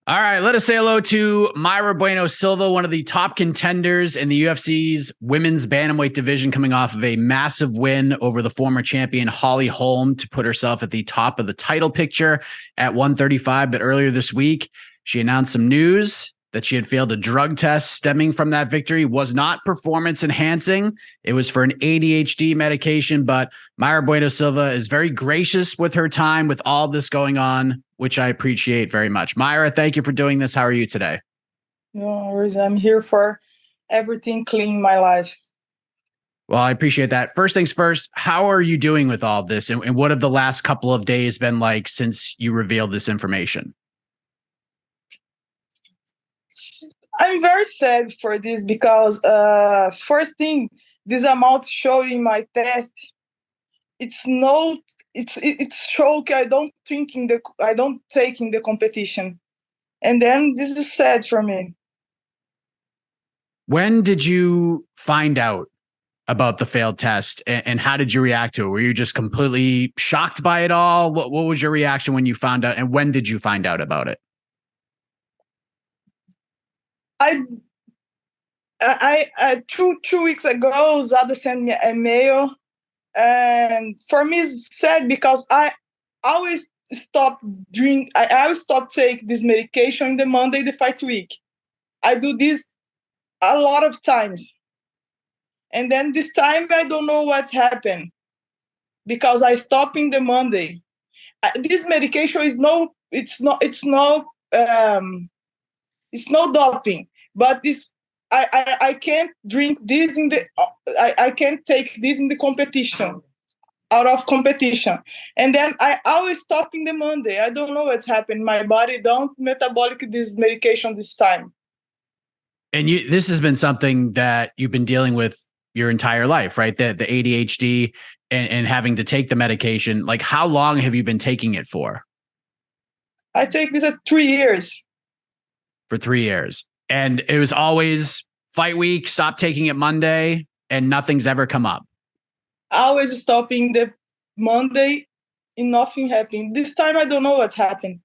All right, let us say hello to Mayra Bueno Silva, one of the top contenders in the UFC's women's bantamweight division, coming off of a massive win over the former champion Holly Holm to put herself at the top of the title picture at 135. But earlier this week, she announced some news that she had failed a drug test stemming from that victory. Was not performance enhancing. It was for an ADHD medication, but Mayra Bueno Silva is very gracious with her time with all this going on, which I appreciate very much. Mayra, thank you for doing this. How are you today? No worries. I'm here for everything clean in my life. Well, I appreciate that. First things first, how are you doing with all this? And what have the last couple of days been like since you revealed this information? I'm very sad for this because first thing, this amount showing my test, it's show I don't take in the competition, and then this is sad for me. When did you find out about the failed test, and how did you react to it? Were you just completely shocked by it all? What was your reaction when you found out, and when did you find out about it? I 2 weeks ago, Zada sent me a mail, and for me it's sad because I always I always stop take this medication the Monday the fight week. I do this a lot of times, and then this time I don't know what's happened because I stop in the Monday. This medication is it's no doping, but I can't drink this in the I can't take this in the competition, out of competition, and then I always stop in the Monday. I don't know what's happened. My body don't metabolic this medication this time. And this has been something that you've been dealing with your entire life, right? The ADHD and having to take the medication. Like, how long have you been taking it for? I take this at 3 years. For 3 years. And it was always fight week, stop taking it Monday, and nothing's ever come up. Always stopping the Monday and nothing happened. This time I don't know what's happened.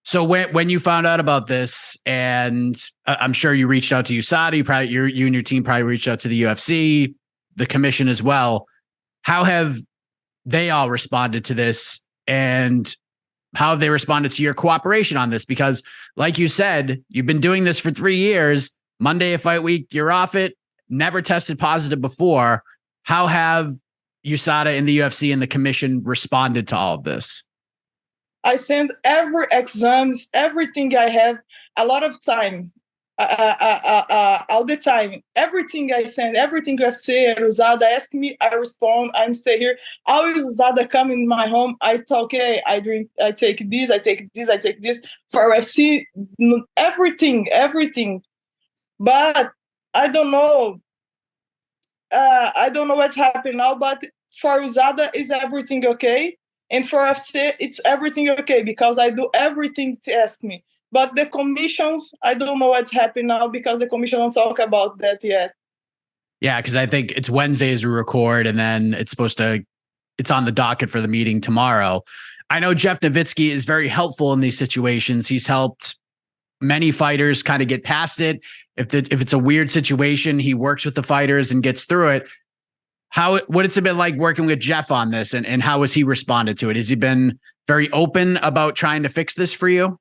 So when you found out about this, and I'm sure you reached out to USADA, you and your team probably reached out to the UFC, the commission as well. How have they all responded to this, and how have they responded to your cooperation on this? Because like you said, you've been doing this for 3 years. Monday of fight week, you're off it, never tested positive before. How have USADA and the UFC and the commission responded to all of this? I send every exams, everything I have, a lot of time, all the time. Everything I send, everything UFC, Zada ask me, I respond. I'm stay here. Always Zada come in my home. I talk, okay, I drink, I take this, I take this, I take this. For UFC, everything. But I don't know. I don't know what's happening now. But for Zada, is everything okay? And for FC, it's everything okay because I do everything to ask me. But the commissions, I don't know what's happening now because the commission don't talk about that yet. Yeah, because I think it's Wednesday as we record, and then it's on the docket for the meeting tomorrow. I know Jeff Nowitzki is very helpful in these situations. He's helped many fighters kind of get past it. If it's a weird situation, he works with the fighters and gets through it. What it's been like working with Jeff on this, and how has he responded to it? Has he been very open about trying to fix this for you?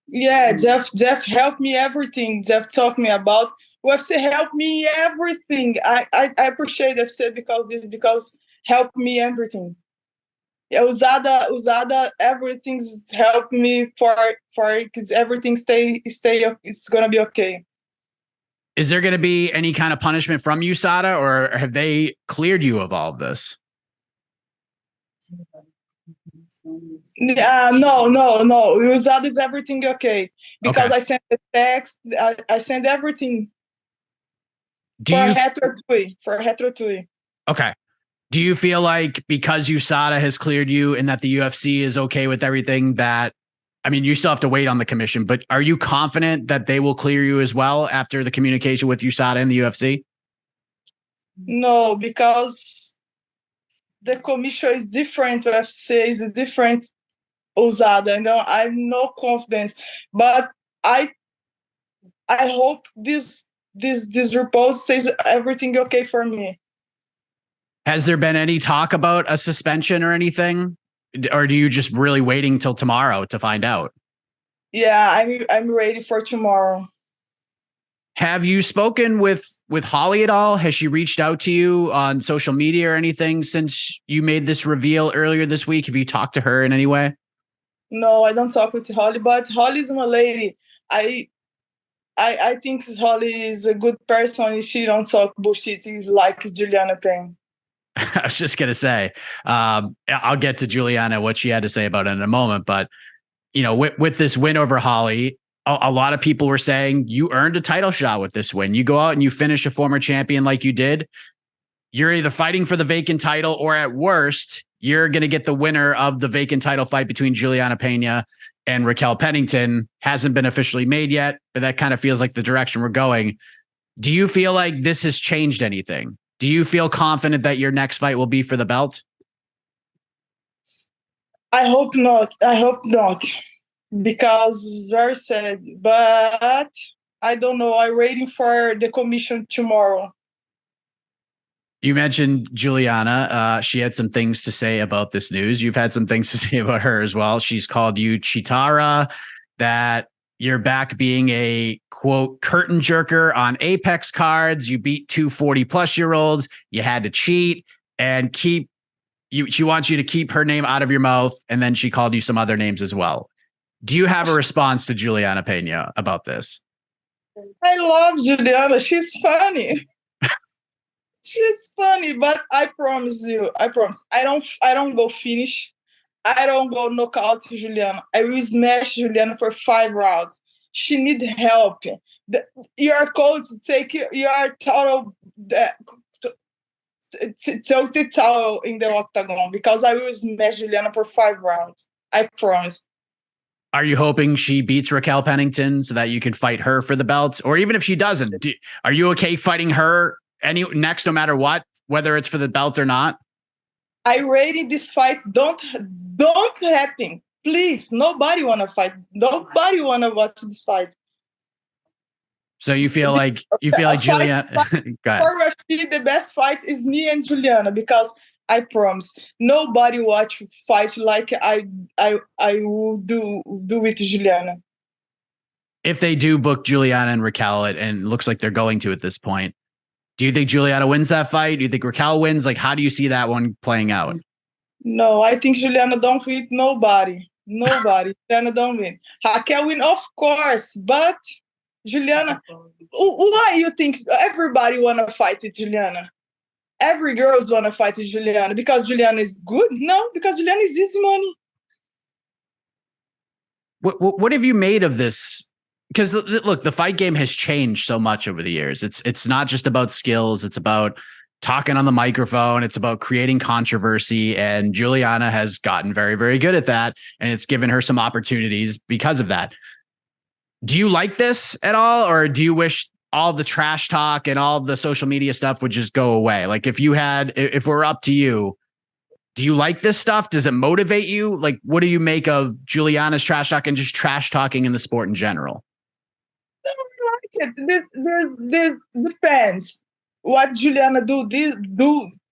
Yeah, Jeff helped me everything. Jeff talked me about UFC, helped me everything. I appreciate UFC because helped me everything. Yeah, Usada everything's helped me for because everything stay it's gonna be okay. Is there going to be any kind of punishment from USADA, or have they cleared you of all of this? No. USADA is everything okay because okay. I sent the text. I sent everything for Retro 2. Okay. Do you feel like because USADA has cleared you and that the UFC is okay with everything, that, I mean, you still have to wait on the commission, but are you confident that they will clear you as well after the communication with USADA and the UFC? No, because the commission is different. UFC is different. ousada. I have no confidence, but I hope this repose says everything okay for me. Has there been any talk about a suspension or anything? Or do you just really waiting till tomorrow to find out? Yeah, I'm ready for tomorrow. Have you spoken with Holly at all? Has she reached out to you on social media or anything since you made this reveal earlier this week? Have you talked to her in any way? No, I don't talk with Holly, but Holly's my lady. I think Holly is a good person. She don't talk bullshit like Julianna Pena. I was just gonna say, I'll get to Julianna, what she had to say about it in a moment. But with this win over Holly, a lot of people were saying you earned a title shot with this win. You go out and you finish a former champion like you did. You're either fighting for the vacant title, or at worst, you're going to get the winner of the vacant title fight between Julianna Pena and Raquel Pennington. Hasn't been officially made yet, but that kind of feels like the direction we're going. Do you feel like this has changed anything? Do you feel confident that your next fight will be for the belt? I hope not. I hope not. Because it's very sad. But I don't know. I'm waiting for the commission tomorrow. You mentioned Julianna. She had some things to say about this news. You've had some things to say about her as well. She's called you Chitara, that you're back being a, quote, curtain jerker on Apex cards. You beat 240-plus-year-olds. You had to cheat and she wants you to keep her name out of your mouth. And then she called you some other names as well. Do you have a response to Julianna Pena about this? I love Julianna. She's funny. She's funny, but I promise you, I don't go finish. I don't go knockout Julianna. I will smash Julianna for 5 rounds. She need help. Your coach take your title, title in the octagon, because I will smash Julianna for 5 rounds. I promise. Are you hoping she beats Raquel Pennington so that you can fight her for the belt? Or even if she doesn't, are you okay fighting her next, no matter what, whether it's for the belt or not? I rated this fight. Don't happen. Please, nobody want to fight. Nobody want to watch this fight. So you feel like Julianna. Go ahead. For UFC, the best fight is me and Julianna, because I promise nobody watch fight like I will do with Julianna. If they do book Julianna and Raquel, and it looks like they're going to at this point, do you think Julianna wins that fight? Do you think Raquel wins? Like, how do you see that one playing out? No, I think Julianna don't win nobody. Julianna don't win. Raquel win, of course, but Julianna, why you think everybody want to fight with Julianna? Every girls want to fight with Julianna because Julianna is good? No, because Julianna is easy money. What have you made of this? Because look, the fight game has changed so much over the years. It's not just about skills. It's about talking on the microphone. It's about creating controversy. And Julianna has gotten very, very good at that. And it's given her some opportunities because of that. Do you like this at all? Or do you wish all the trash talk and all the social media stuff would just go away? Like if we're up to you, do you like this stuff? Does it motivate you? Like, what do you make of Julianna's trash talk and just trash talking in the sport in general? I don't like it. This depends. What Julianna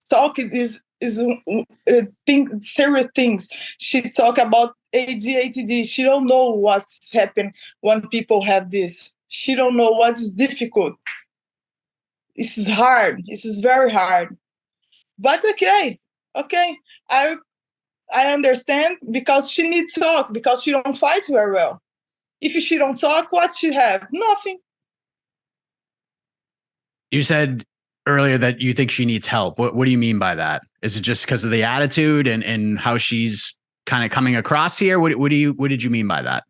talk is serious things. She talk about ADHD. She don't know what's happened when people have this. She don't know what is difficult. This is hard. This is very hard. But okay. I understand, because she needs to talk, because she don't fight very well. If she don't talk, what she have? Nothing. You said earlier that you think she needs help. What do you mean by that? Is it just because of the attitude and how she's kind of coming across here? What did you mean by that?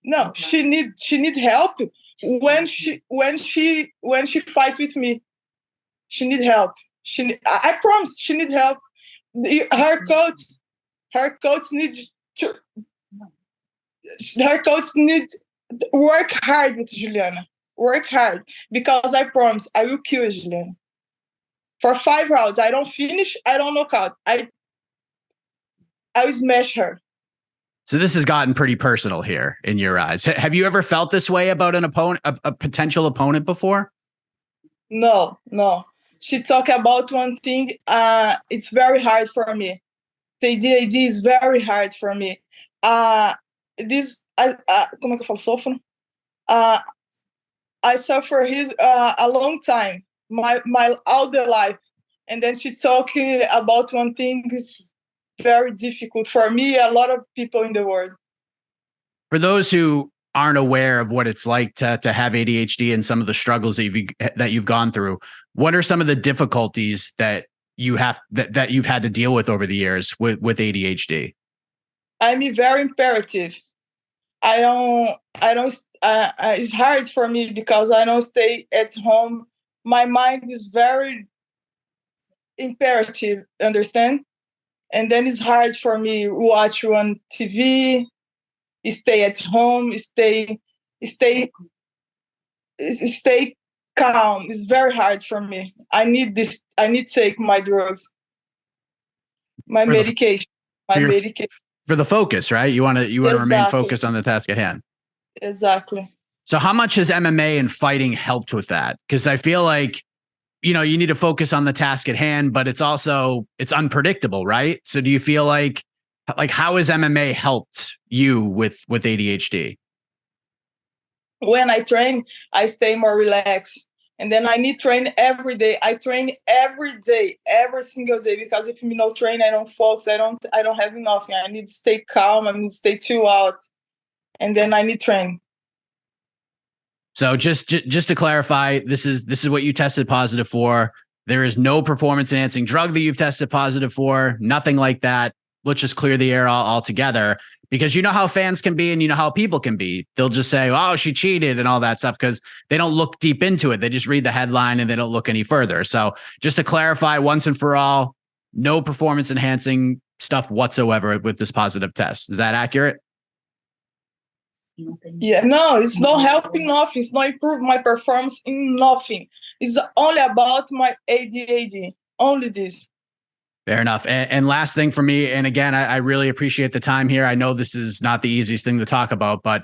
No, she need help. When she fight with me, she need help. I promise she need help. Her coach need work hard with Julianna. Work hard, because I promise I will kill Julianna. For 5 rounds, I don't finish, I don't knock out. I will smash her. So this has gotten pretty personal here in your eyes. Have you ever felt this way about an opponent, a potential opponent before? No, no. She talk about one thing. It's very hard for me. The DAD is very hard for me. Como é que eu falo? Sofro. I suffer his a long time, my all the life, and then she talking about one thing is very difficult for me. A lot of people in the world. For those who aren't aware of what it's like to have ADHD and some of the struggles that you've gone through, what are some of the difficulties that you have that you've had to deal with over the years with ADHD? I'm very imperative. I don't. It's hard for me because I don't stay at home. My mind is very imperative. Understand? And then it's hard for me watch on TV, stay at home, stay calm. It's very hard for me. I need this. I need to take my drugs, my medication, medication. For the focus, right? You want to remain focused on the task at hand. Exactly. So how much has MMA and fighting helped with that? Because I feel like, you need to focus on the task at hand, but it's unpredictable, right? So do you feel like how has MMA helped you with ADHD? When I train, I stay more relaxed. And then I need train every day. I train every day, every single day, because if me no train, I don't focus. I don't have nothing. I need to stay calm. I need to stay chill out. And then I need train. So just to clarify, this is what you tested positive for. There is no performance enhancing drug that you've tested positive for. Nothing like that. Let's just clear the air altogether, because you know how fans can be and you know how people can be. They'll just say, oh, she cheated and all that stuff because they don't look deep into it. They just read the headline and they don't look any further. So just to clarify once and for all, no performance enhancing stuff whatsoever with this positive test. Is that accurate? Yeah, no, it's not helping nothing. It's not improve my performance in nothing. It's only about my ADHD. Only this. Fair enough. And last thing for me, and again, I really appreciate the time here. I know this is not the easiest thing to talk about, but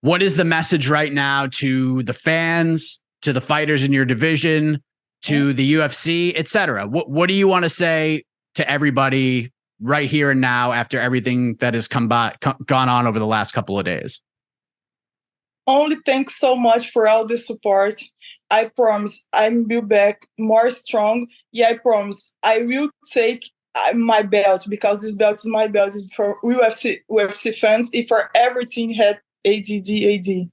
what is the message right now to the fans, to the fighters in your division, to the UFC, et cetera? What do you want to say to everybody right here and now after everything that has gone on over the last couple of days? Only thanks so much for all the support. I promise I will be back more strong. Yeah, I promise I will take my belt, because this belt is my belt. It's for UFC fans. If for everything had ADD.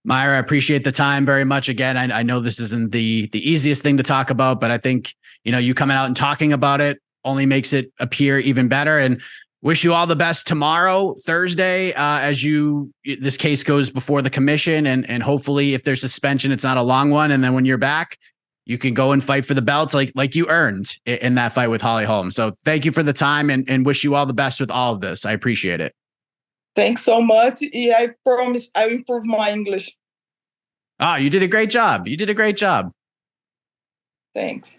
Mayra, I appreciate the time very much. Again, I know this isn't the easiest thing to talk about, but I think, you coming out and talking about it only makes it appear even better. And wish you all the best tomorrow, Thursday, as this case goes before the commission, and hopefully if there's suspension, it's not a long one. And then when you're back, you can go and fight for the belts like you earned in that fight with Holly Holm. So thank you for the time and wish you all the best with all of this. I appreciate it. Thanks so much. Yeah, I promise I will improve my English. Oh, you did a great job. You did a great job. Thanks.